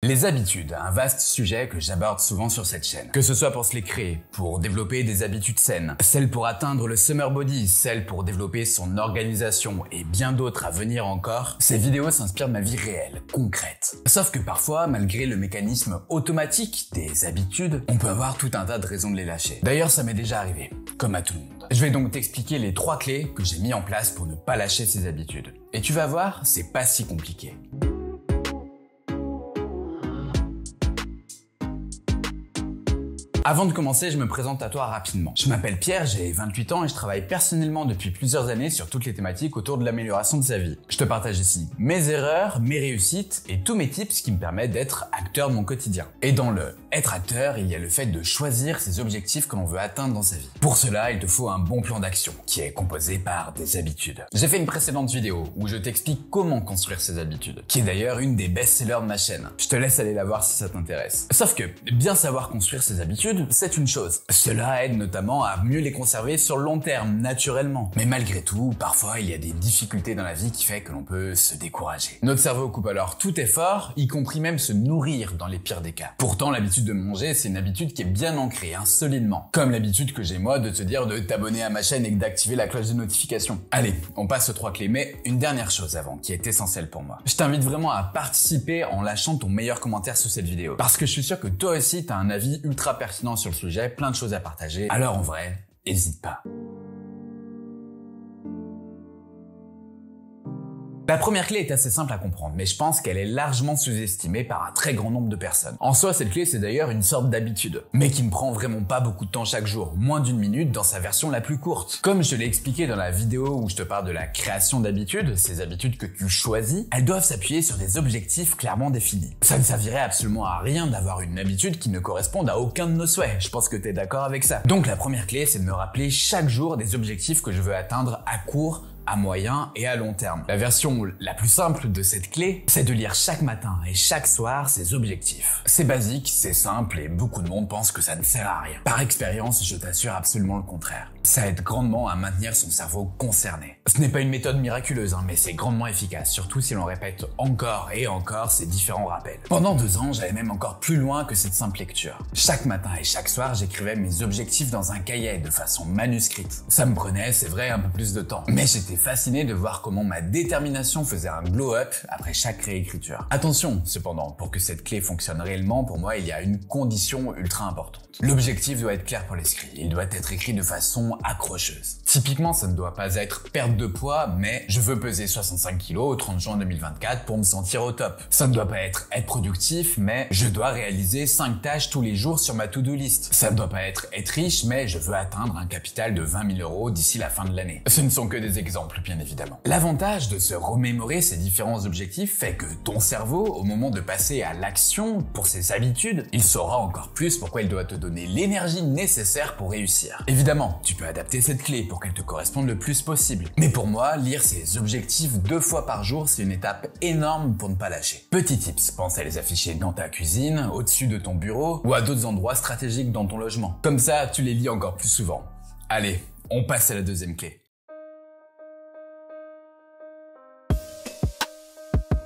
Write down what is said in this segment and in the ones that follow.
Les habitudes, un vaste sujet que j'aborde souvent sur cette chaîne. Que ce soit pour se les créer, pour développer des habitudes saines, celles pour atteindre le summer body, celles pour développer son organisation et bien d'autres à venir encore, ces vidéos s'inspirent de ma vie réelle, concrète. Sauf que parfois, malgré le mécanisme automatique des habitudes, on peut avoir tout un tas de raisons de les lâcher. D'ailleurs, ça m'est déjà arrivé, comme à tout le monde. Je vais donc t'expliquer les 3 clés que j'ai mis en place pour ne pas lâcher ces habitudes. Et tu vas voir, c'est pas si compliqué. Avant de commencer, je me présente à toi rapidement. Je m'appelle Pierre, j'ai 28 ans et je travaille personnellement depuis plusieurs années sur toutes les thématiques autour de l'amélioration de sa vie. Je te partage ici mes erreurs, mes réussites et tous mes tips qui me permettent d'être acteur de mon quotidien. Et dans le être acteur, il y a le fait de choisir ses objectifs que l'on veut atteindre dans sa vie. Pour cela, il te faut un bon plan d'action qui est composé par des habitudes. J'ai fait une précédente vidéo où je t'explique comment construire ces habitudes, qui est d'ailleurs une des best-sellers de ma chaîne. Je te laisse aller la voir si ça t'intéresse. Sauf que bien savoir construire ses habitudes, c'est une chose. Cela aide notamment à mieux les conserver sur le long terme, naturellement. Mais malgré tout, parfois il y a des difficultés dans la vie qui fait que l'on peut se décourager. Notre cerveau coupe alors tout effort, y compris même se nourrir dans les pires des cas. Pourtant, l'habitude de manger, c'est une habitude qui est bien ancrée, solidement. Comme l'habitude que j'ai moi de te dire de t'abonner à ma chaîne et d'activer la cloche de notification. Allez, on passe aux 3 clés, mais une dernière chose avant, qui est essentielle pour moi. Je t'invite vraiment à participer en lâchant ton meilleur commentaire sous cette vidéo. Parce que je suis sûr que toi aussi, t'as un avis ultra pertinent sur le sujet, plein de choses à partager. Alors en vrai, hésite pas. La première clé est assez simple à comprendre, mais je pense qu'elle est largement sous-estimée par un très grand nombre de personnes. En soi, cette clé, c'est d'ailleurs une sorte d'habitude, mais qui me prend vraiment pas beaucoup de temps chaque jour, moins d'1 minute dans sa version la plus courte. Comme je te l'ai expliqué dans la vidéo où je te parle de la création d'habitudes, ces habitudes que tu choisis, elles doivent s'appuyer sur des objectifs clairement définis. Ça ne servirait absolument à rien d'avoir une habitude qui ne corresponde à aucun de nos souhaits, je pense que t'es d'accord avec ça. Donc la première clé, c'est de me rappeler chaque jour des objectifs que je veux atteindre à court, à moyen et à long terme. La version la plus simple de cette clé, c'est de lire chaque matin et chaque soir ses objectifs. C'est basique, c'est simple et beaucoup de monde pense que ça ne sert à rien. Par expérience, je t'assure absolument le contraire. Ça aide grandement à maintenir son cerveau concerné. Ce n'est pas une méthode miraculeuse, mais c'est grandement efficace, surtout si l'on répète encore et encore ces différents rappels. Pendant 2 ans, j'allais même encore plus loin que cette simple lecture. Chaque matin et chaque soir, j'écrivais mes objectifs dans un cahier de façon manuscrite. Ça me prenait, c'est vrai, un peu plus de temps, mais j'étais fasciné de voir comment ma détermination faisait un glow-up après chaque réécriture. Attention, cependant, pour que cette clé fonctionne réellement, pour moi, il y a une condition ultra importante. L'objectif doit être clair pour l'esprit, il doit être écrit de façon accrocheuse. Typiquement, ça ne doit pas être perte de poids, mais je veux peser 65 kg au 30 juin 2024 pour me sentir au top. Ça ne doit pas être productif, mais je dois réaliser 5 tâches tous les jours sur ma to-do list. Ça ne doit pas être riche, mais je veux atteindre un capital de 20 000 € d'ici la fin de l'année. Ce ne sont que des exemples, bien évidemment. L'avantage de se remémorer ces différents objectifs fait que ton cerveau, au moment de passer à l'action pour ses habitudes, il saura encore plus pourquoi il doit te donner l'énergie nécessaire pour réussir. Évidemment, tu peux adapter cette clé pour qu'elle te corresponde le plus possible. Mais pour moi, lire ces objectifs 2 fois par jour, c'est une étape énorme pour ne pas lâcher. Petit tips, pense à les afficher dans ta cuisine, au-dessus de ton bureau ou à d'autres endroits stratégiques dans ton logement. Comme ça, tu les lis encore plus souvent. Allez, on passe à la deuxième clé.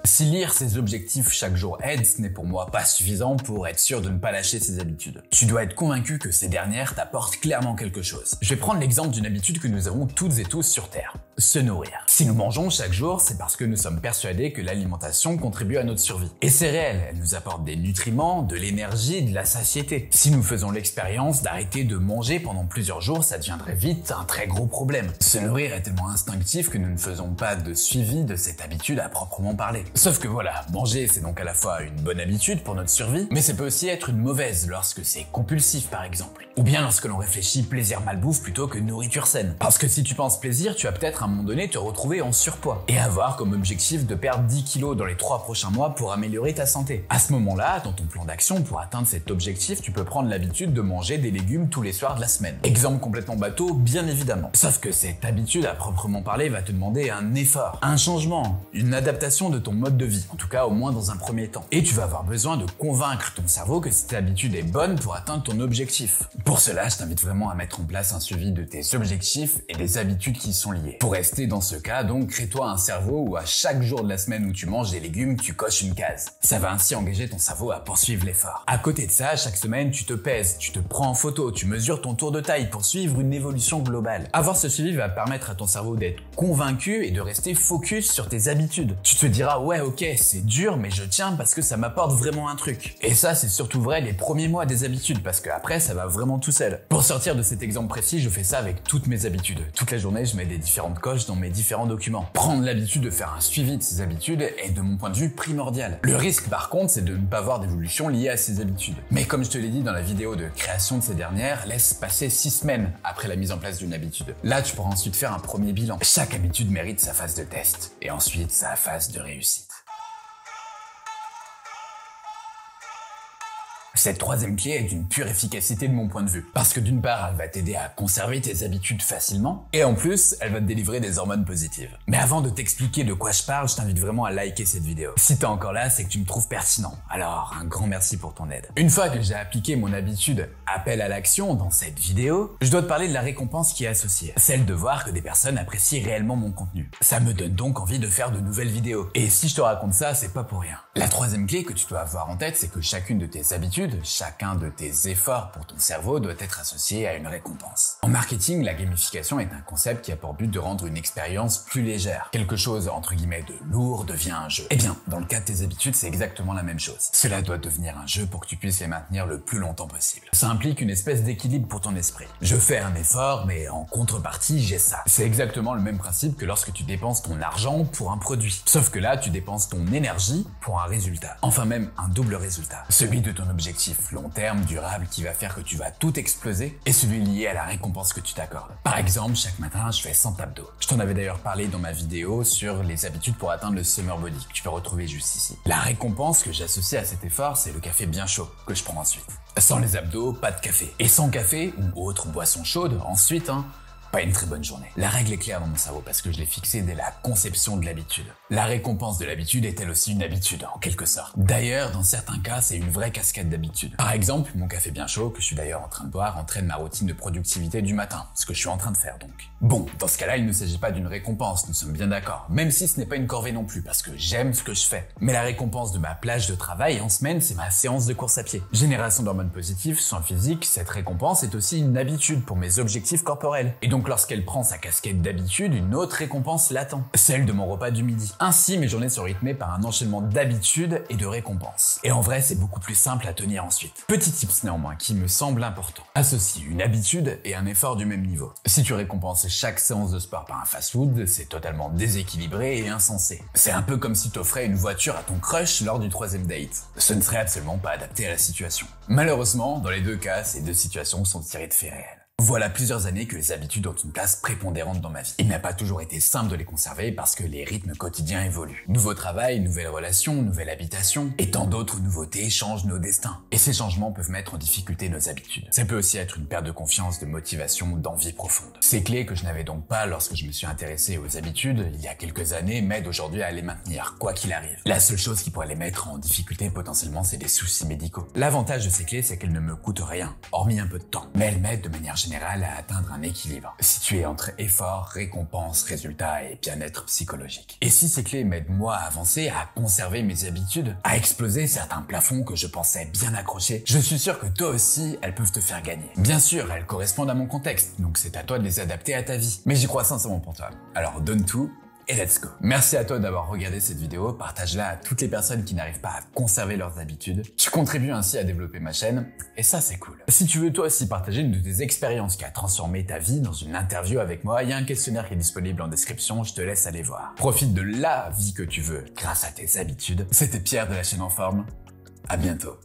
Si lire ses objectifs chaque jour aide, ce n'est pour moi pas suffisant pour être sûr de ne pas lâcher ses habitudes. Tu dois être convaincu que ces dernières t'apportent clairement quelque chose. Je vais prendre l'exemple d'une habitude que nous avons toutes et tous sur Terre. Se nourrir. Si nous mangeons chaque jour, c'est parce que nous sommes persuadés que l'alimentation contribue à notre survie. Et c'est réel, elle nous apporte des nutriments, de l'énergie, de la satiété. Si nous faisons l'expérience d'arrêter de manger pendant plusieurs jours, ça deviendrait vite un très gros problème. Se nourrir est tellement instinctif que nous ne faisons pas de suivi de cette habitude à proprement parler. Sauf que voilà, manger c'est donc à la fois une bonne habitude pour notre survie, mais ça peut aussi être une mauvaise lorsque c'est compulsif par exemple. Ou bien lorsque l'on réfléchit plaisir malbouffe plutôt que nourriture saine. Parce que si tu penses plaisir, tu vas peut-être à un moment donné te retrouver en surpoids et avoir comme objectif de perdre 10 kilos dans les 3 prochains mois pour améliorer ta santé. À ce moment-là, dans ton plan d'action pour atteindre cet objectif, tu peux prendre l'habitude de manger des légumes tous les soirs de la semaine. Exemple complètement bateau, bien évidemment. Sauf que cette habitude à proprement parler va te demander un effort, un changement, une adaptation de ton mode de vie, en tout cas au moins dans un premier temps. Et tu vas avoir besoin de convaincre ton cerveau que cette habitude est bonne pour atteindre ton objectif. Pour cela, je t'invite vraiment à mettre en place un suivi de tes objectifs et des habitudes qui y sont liées. Pour rester dans ce cas, donc crée-toi un cerveau où à chaque jour de la semaine où tu manges des légumes, tu coches une case. Ça va ainsi engager ton cerveau à poursuivre l'effort. À côté de ça, chaque semaine, tu te pèses, tu te prends en photo, tu mesures ton tour de taille pour suivre une évolution globale. Avoir ce suivi va permettre à ton cerveau d'être convaincu et de rester focus sur tes habitudes. Tu te diras, ouais, ok, c'est dur, mais je tiens parce que ça m'apporte vraiment un truc. Et ça, c'est surtout vrai les premiers mois des habitudes, parce qu'après, ça va vraiment tout seul. Pour sortir de cet exemple précis, je fais ça avec toutes mes habitudes. Toute la journée, je mets des différentes coches dans mes différents documents. Prendre l'habitude de faire un suivi de ces habitudes est, de mon point de vue, primordial. Le risque, par contre, c'est de ne pas voir d'évolution liée à ces habitudes. Mais comme je te l'ai dit dans la vidéo de création de ces dernières, laisse passer 6 semaines après la mise en place d'une habitude. Là, tu pourras ensuite faire un premier bilan. Chaque habitude mérite sa phase de test et ensuite sa phase de réussite. Cette troisième clé est d'une pure efficacité de mon point de vue. Parce que d'une part, elle va t'aider à conserver tes habitudes facilement, et en plus, elle va te délivrer des hormones positives. Mais avant de t'expliquer de quoi je parle, je t'invite vraiment à liker cette vidéo. Si t'es encore là, c'est que tu me trouves pertinent. Alors, un grand merci pour ton aide. Une fois que j'ai appliqué mon habitude appel à l'action dans cette vidéo, je dois te parler de la récompense qui est associée. Celle de voir que des personnes apprécient réellement mon contenu. Ça me donne donc envie de faire de nouvelles vidéos. Et si je te raconte ça, c'est pas pour rien. La troisième clé que tu dois avoir en tête, c'est que chacune de tes habitudes, chacun de tes efforts pour ton cerveau doit être associé à une récompense. En marketing, la gamification est un concept qui a pour but de rendre une expérience plus légère. Quelque chose entre guillemets de lourd devient un jeu. Eh bien, dans le cas de tes habitudes, c'est exactement la même chose. Cela doit devenir un jeu pour que tu puisses les maintenir le plus longtemps possible. Ça implique une espèce d'équilibre pour ton esprit. Je fais un effort, mais en contrepartie, j'ai ça. C'est exactement le même principe que lorsque tu dépenses ton argent pour un produit. Sauf que là, tu dépenses ton énergie pour un résultat. Enfin même un double résultat. Celui de ton objectif long terme, durable, qui va faire que tu vas tout exploser, et celui lié à la récompense que tu t'accordes. Par exemple, chaque matin, je fais 100 abdos. Je t'en avais d'ailleurs parlé dans ma vidéo sur les habitudes pour atteindre le summer body, que tu peux retrouver juste ici. La récompense que j'associe à cet effort, c'est le café bien chaud, que je prends ensuite. Sans les abdos, pas de café. Et sans café, ou autre boisson chaude, ensuite, pas une très bonne journée. La règle est claire dans mon cerveau parce que je l'ai fixée dès la conception de l'habitude. La récompense de l'habitude est elle aussi une habitude, en quelque sorte. D'ailleurs, dans certains cas, c'est une vraie cascade d'habitudes. Par exemple, mon café bien chaud, que je suis d'ailleurs en train de boire, entraîne ma routine de productivité du matin, ce que je suis en train de faire donc. Bon, dans ce cas-là, il ne s'agit pas d'une récompense, nous sommes bien d'accord. Même si ce n'est pas une corvée non plus, parce que j'aime ce que je fais. Mais la récompense de ma plage de travail en semaine, c'est ma séance de course à pied. Génération d'hormones positives, sur le physique, cette récompense est aussi une habitude pour mes objectifs corporels. Et donc lorsqu'elle prend sa casquette d'habitude, une autre récompense l'attend, celle de mon repas du midi. Ainsi, mes journées sont rythmées par un enchaînement d'habitudes et de récompenses. Et en vrai, c'est beaucoup plus simple à tenir ensuite. Petit tips néanmoins qui me semble important. Associe une habitude et un effort du même niveau. Si tu récompenses chaque séance de sport par un fast-food, c'est totalement déséquilibré et insensé. C'est un peu comme si tu offrais une voiture à ton crush lors du 3e date. Ce ne serait absolument pas adapté à la situation. Malheureusement, dans les deux cas, ces deux situations sont tirées de faits réels. Voilà plusieurs années que les habitudes ont une place prépondérante dans ma vie. Il n'a pas toujours été simple de les conserver parce que les rythmes quotidiens évoluent. Nouveau travail, nouvelles relations, nouvelle habitation, et tant d'autres nouveautés changent nos destins. Et ces changements peuvent mettre en difficulté nos habitudes. Ça peut aussi être une perte de confiance, de motivation, d'envie profonde. Ces clés que je n'avais donc pas lorsque je me suis intéressé aux habitudes il y a quelques années m'aident aujourd'hui à les maintenir, quoi qu'il arrive. La seule chose qui pourrait les mettre en difficulté potentiellement, c'est des soucis médicaux. L'avantage de ces clés, c'est qu'elles ne me coûtent rien, hormis un peu de temps. Mais elles m'aident de manière générale à atteindre un équilibre, situé entre effort, récompense, résultat et bien-être psychologique. Et si ces clés m'aident moi à avancer, à conserver mes habitudes, à exploser certains plafonds que je pensais bien accrochés, je suis sûr que toi aussi, elles peuvent te faire gagner. Bien sûr, elles correspondent à mon contexte, donc c'est à toi de les adapter à ta vie. Mais j'y crois sincèrement pour toi. Alors donne tout, et let's go. Merci à toi d'avoir regardé cette vidéo, partage-la à toutes les personnes qui n'arrivent pas à conserver leurs habitudes. Tu contribues ainsi à développer ma chaîne, et ça c'est cool. Si tu veux toi aussi partager une de tes expériences qui a transformé ta vie dans une interview avec moi, il y a un questionnaire qui est disponible en description, je te laisse aller voir. Profite de la vie que tu veux grâce à tes habitudes. C'était Pierre de la chaîne En Forme, à bientôt.